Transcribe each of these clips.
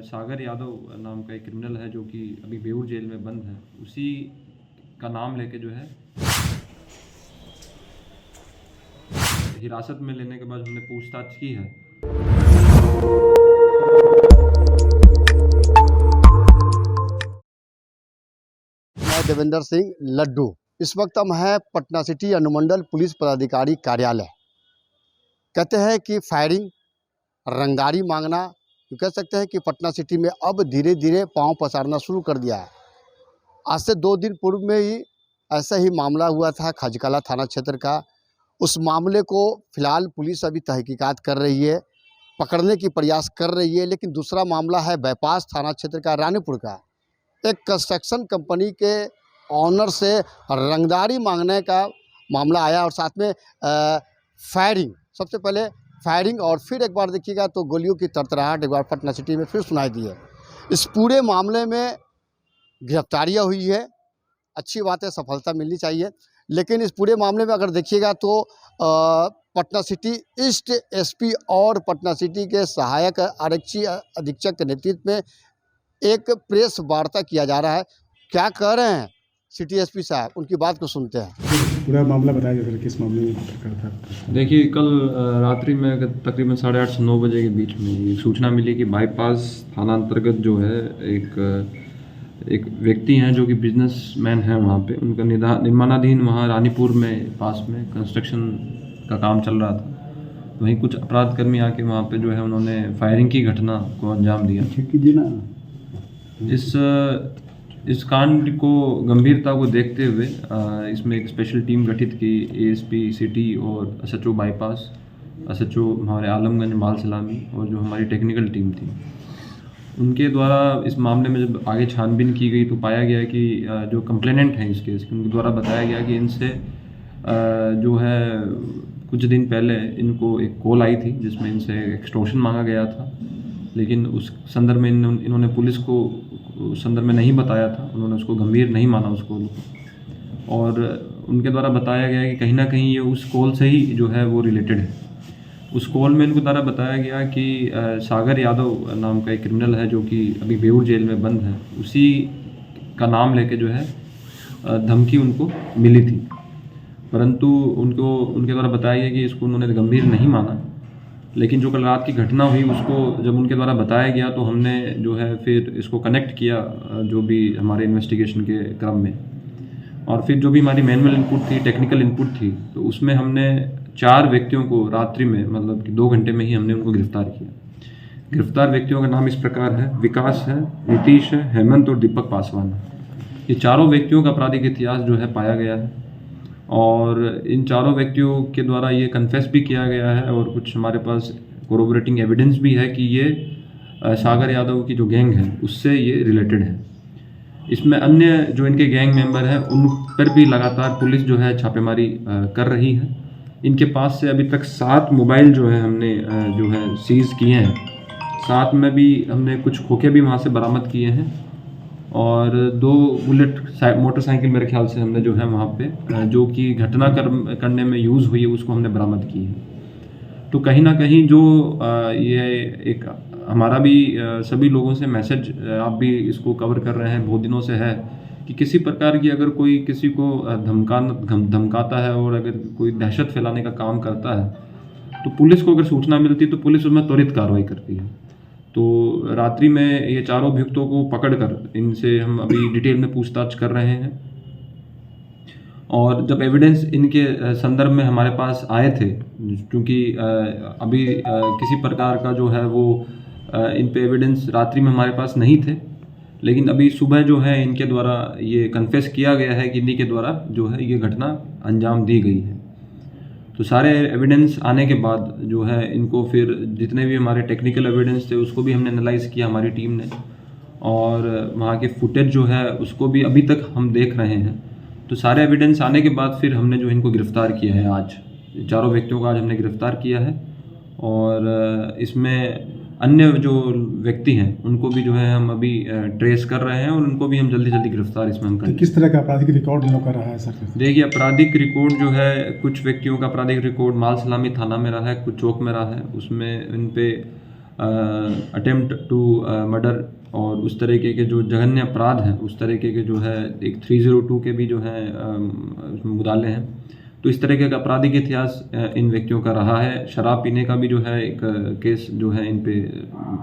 सागर यादव नाम का एक क्रिमिनल है जो कि अभी बेऊर जेल में बंद है। उसी का नाम लेके जो है हिरासत में लेने के बाद हमने पूछताछ की है। मैं देवेंद्र सिंह लड्डू। इस वक्त हम हैं पटना सिटी अनुमंडल पुलिस पदाधिकारी कार्यालय। कहते हैं कि फायरिंग, रंगदारी मांगना, तो कह सकते हैं कि पटना सिटी में अब धीरे धीरे पांव पसारना शुरू कर दिया है। आज से 2 दिन पूर्व में ही ऐसा ही मामला हुआ था खजकाला थाना क्षेत्र का। उस मामले को फिलहाल पुलिस अभी तहकीकात कर रही है, पकड़ने की प्रयास कर रही है। लेकिन दूसरा मामला है बाईपास थाना क्षेत्र का रानीपुर का। एक कंस्ट्रक्शन कंपनी के ऑनर से रंगदारी मांगने का मामला आया और साथ में फायरिंग, सबसे पहले फायरिंग और फिर एक बार देखिएगा तो गोलियों की तरतराहट एक बार पटना सिटी में फिर सुनाई दी है। इस पूरे मामले में गिरफ्तारियां हुई है, अच्छी बात है, सफलता मिलनी चाहिए। लेकिन इस पूरे मामले में अगर देखिएगा तो पटना सिटी ईस्ट एसपी और पटना सिटी के सहायक आरक्षी अधीक्षक के नेतृत्व में एक प्रेस वार्ता किया जा रहा है। क्या कह रहे हैं सिटी एसपी साहब, उनकी बात को सुनते हैं। पूरा मामला बताइए सर, किस मामले में पत्रकार था? देखिए, कल रात्रि में तकरीबन 8:30 से 9 बजे के बीच में ये सूचना मिली कि बाईपास थाना अंतर्गत जो है एक व्यक्ति हैं जो कि बिजनेसमैन हैं वहाँ पे। उनका निर्माणाधीन वहाँ रानीपुर में पास में कंस्ट्रक्शन का काम चल रहा था। वहीं कुछ अपराध कर्मी आके वहाँ पे जो है उन्होंने फायरिंग की घटना को अंजाम दिया। कीजिए ना। इस कांड को गंभीरता को देखते हुए इसमें एक स्पेशल टीम गठित की। एएसपी सिटी और एसएचओ बाईपास, एसएचओ हमारे आलमगंज माल सलामी और जो हमारी टेक्निकल टीम थी, उनके द्वारा इस मामले में जब आगे छानबीन की गई तो पाया गया कि जो कंप्लेनेंट हैं इस केस के, उनके द्वारा बताया गया कि इनसे जो है कुछ दिन पहले इनको एक कॉल आई थी जिसमें इनसे एक्सटॉर्शन मांगा गया था। लेकिन उस संदर्भ में इन्होंने पुलिस को उस संदर्भ में नहीं बताया था, उन्होंने उसको गंभीर नहीं माना उस कॉल को। और उनके द्वारा बताया गया कि कहीं ना कहीं ये उस कॉल से ही जो है वो रिलेटेड है। उस कॉल में इनको द्वारा बताया गया कि सागर यादव नाम का एक क्रिमिनल है जो कि अभी बेऊर जेल में बंद है। उसी का नाम लेके जो है धमकी उनको मिली थी, परंतु उनके द्वारा बताया गया कि इसको उन्होंने गंभीर नहीं माना। लेकिन जो कल रात की घटना हुई उसको जब उनके द्वारा बताया गया तो हमने जो है फिर इसको कनेक्ट किया जो भी हमारे इन्वेस्टिगेशन के क्रम में, और फिर जो भी हमारी मैनुअल इनपुट थी, टेक्निकल इनपुट थी, तो उसमें हमने 4 व्यक्तियों को रात्रि में, मतलब कि 2 घंटे में ही हमने उनको गिरफ्तार किया। गिरफ्तार व्यक्तियों का नाम इस प्रकार है: विकास है, नीतीश है, हेमंत और दीपक पासवान है। ये चारों व्यक्तियों का आपराधिक इतिहास जो है पाया गया है और इन चारों व्यक्तियों के द्वारा ये कन्फेस भी किया गया है और कुछ हमारे पास कोरोबरेटिंग एविडेंस भी है कि ये सागर यादव की जो गैंग है उससे ये रिलेटेड है। इसमें अन्य जो इनके गैंग मेंबर हैं उन पर भी लगातार पुलिस जो है छापेमारी कर रही है। इनके पास से अभी तक 7 मोबाइल जो है हमने जो है सीज़ किए हैं। साथ में भी हमने कुछ खोखे भी वहाँ से बरामद किए हैं और 2 बुलेट मोटरसाइकिल मेरे ख्याल से हमने जो है वहाँ पे जो कि घटना करने में यूज़ हुई है उसको हमने बरामद की है। तो कहीं ना कहीं जो ये एक हमारा भी सभी लोगों से मैसेज, आप भी इसको कवर कर रहे हैं बहुत दिनों से, है कि किसी प्रकार की अगर कोई किसी को धमकाता है और अगर कोई दहशत फैलाने का काम करता है तो पुलिस को अगर सूचना मिलती है तो पुलिस उसमें त्वरित कार्रवाई करती है। तो रात्रि में ये चारों अभियुक्तों को पकड़कर इनसे हम अभी डिटेल में पूछताछ कर रहे हैं और जब एविडेंस इनके संदर्भ में हमारे पास आए थे, क्योंकि अभी किसी प्रकार का जो है वो इन पे एविडेंस रात्रि में हमारे पास नहीं थे, लेकिन अभी सुबह जो है इनके द्वारा ये कन्फेस किया गया है कि इन्हीं के द्वारा जो है ये घटना अंजाम दी गई है। तो सारे एविडेंस आने के बाद जो है इनको फिर जितने भी हमारे टेक्निकल एविडेंस थे उसको भी हमने एनालाइज़ किया हमारी टीम ने, और वहाँ के फुटेज जो है उसको भी अभी तक हम देख रहे हैं। तो सारे एविडेंस आने के बाद फिर हमने जो इनको गिरफ़्तार किया है। आज चारों व्यक्तियों को आज हमने गिरफ़्तार किया है और इसमें अन्य जो व्यक्ति हैं उनको भी जो है हम अभी ट्रेस कर रहे हैं और उनको भी हम जल्दी जल्दी गिरफ्तार इसमें हम तो करेंगे। किस तरह का आपराधिक रिकॉर्ड इन लोग का रहा है सर? देखिए, आपराधिक रिकॉर्ड जो है, कुछ व्यक्तियों का आपराधिक रिकॉर्ड माल सलामी थाना में रहा है, कुछ चौक में रहा है। उसमें इन पे अटेम्प्ट टू मर्डर और उस तरीके के जो जघन्य अपराध हैं, उस तरीके के जो है एक 302 के भी जो है उसमें मुदाले हैं। तो इस तरीके का आपराधिक इतिहास इन व्यक्तियों का रहा है। शराब पीने का भी जो है एक केस जो है इन पे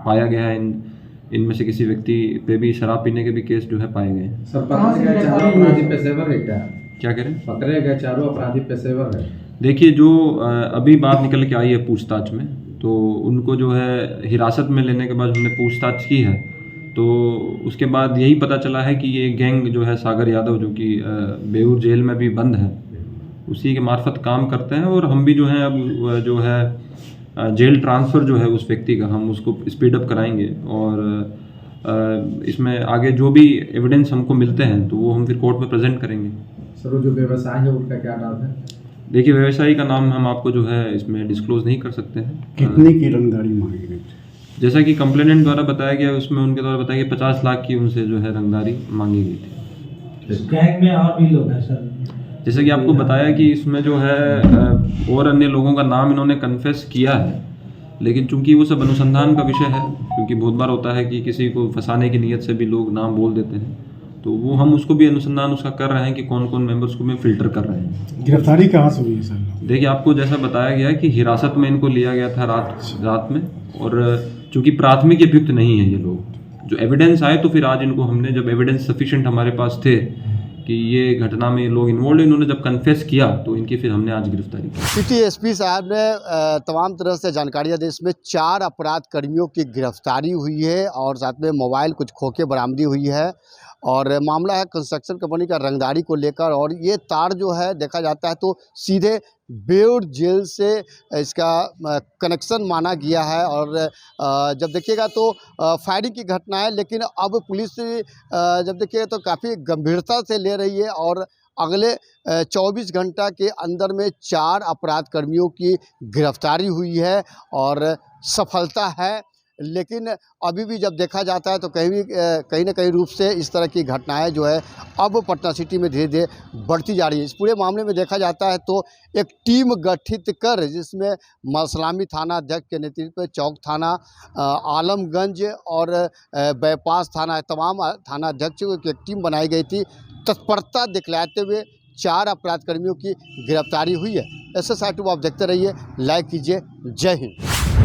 पाया गया है। इनमें से किसी व्यक्ति पे भी शराब पीने के भी केस जो है पाए गए हैं। सर, पकड़े गए चारों अपराधी पेशेवर है क्या कह रहे हैं? पकड़े गए चारों अपराधी पेशेवर है? देखिए, जो अभी बात निकल के आई है पूछताछ में, तो उनको जो है हिरासत में लेने के बाद हमने पूछताछ की है, तो उसके बाद यही पता चला है कि ये गैंग जो है सागर यादव, जो कि बेऊर जेल में भी बंद है, उसी के मार्फत काम करते हैं। और हम भी जो है अब जो है जेल ट्रांसफ़र जो है उस व्यक्ति का, हम उसको स्पीड अप कराएंगे और इसमें आगे जो भी एविडेंस हमको मिलते हैं तो वो हम फिर कोर्ट में प्रेजेंट करेंगे। सर, वो जो व्यवसाय है उनका क्या नाम है? देखिए, व्यवसायी का नाम हम आपको जो है इसमें डिस्क्लोज नहीं कर सकते हैं। कितने की रंगदारी मांगी गई? जैसा कि कंप्लेनेंट द्वारा बताया गया, उसमें उनके द्वारा बताया गया 50 लाख की उनसे जो है रंगदारी मांगी गई थी। गैंग में और भी लोग हैं सर? जैसे कि आपको बताया कि इसमें जो है और अन्य लोगों का नाम इन्होंने कन्फेस किया है, लेकिन चूंकि वो सब अनुसंधान का विषय है, क्योंकि बहुत बार होता है कि किसी को फंसाने की नीयत से भी लोग नाम बोल देते हैं, तो वो हम उसको भी अनुसंधान उसका कर रहे हैं कि कौन कौन मेंबर्स को भी फिल्टर कर रहे हैं। गिरफ्तारी कहाँ से हुई है सर? देखिए, आपको जैसा बताया गया है कि हिरासत में इनको लिया गया था रात में, और चूंकि प्राथमिक अभियुक्त नहीं है ये लोग, जो एविडेंस आए तो फिर आज इनको हमने, जब एविडेंस सफिशिएंट हमारे पास थे कि ये घटना में लोग इन्वॉल्व, इन्होंने जब कन्फेस किया तो इनकी फिर हमने आज गिरफ्तारी की। सिटी एसपी साहब ने तमाम तरह से जानकारियां दी। इसमें 4 अपराध कर्मियों की गिरफ्तारी हुई है और साथ में मोबाइल कुछ खोके बरामदी हुई है। और मामला है कंस्ट्रक्शन कंपनी का रंगदारी को लेकर, और ये तार जो है देखा जाता है तो सीधे बेऊर जेल से इसका कनेक्शन माना गया है। और जब देखिएगा तो फायरिंग की घटना है, लेकिन अब पुलिस जब देखिएगा तो काफ़ी गंभीरता से ले रही है और अगले 24 घंटा के अंदर में 4 अपराध कर्मियों की गिरफ्तारी हुई है और सफलता है। लेकिन अभी भी जब देखा जाता है तो कहीं न कहीं रूप से इस तरह की घटनाएं जो है अब पटना सिटी में धीरे धीरे बढ़ती जा रही है। इस पूरे मामले में देखा जाता है तो एक टीम गठित कर, जिसमें मलसलामी थाना अध्यक्ष के नेतृत्व में चौक थाना, आलमगंज और बाईपास थाना, तमाम थाना अध्यक्षों की एक टीम बनाई गई थी। तत्परता दिखलाते हुए 4 अपराध कर्मियों की गिरफ्तारी हुई है। SSR 2 आप देखते रहिए, लाइक कीजिए। जय हिंद।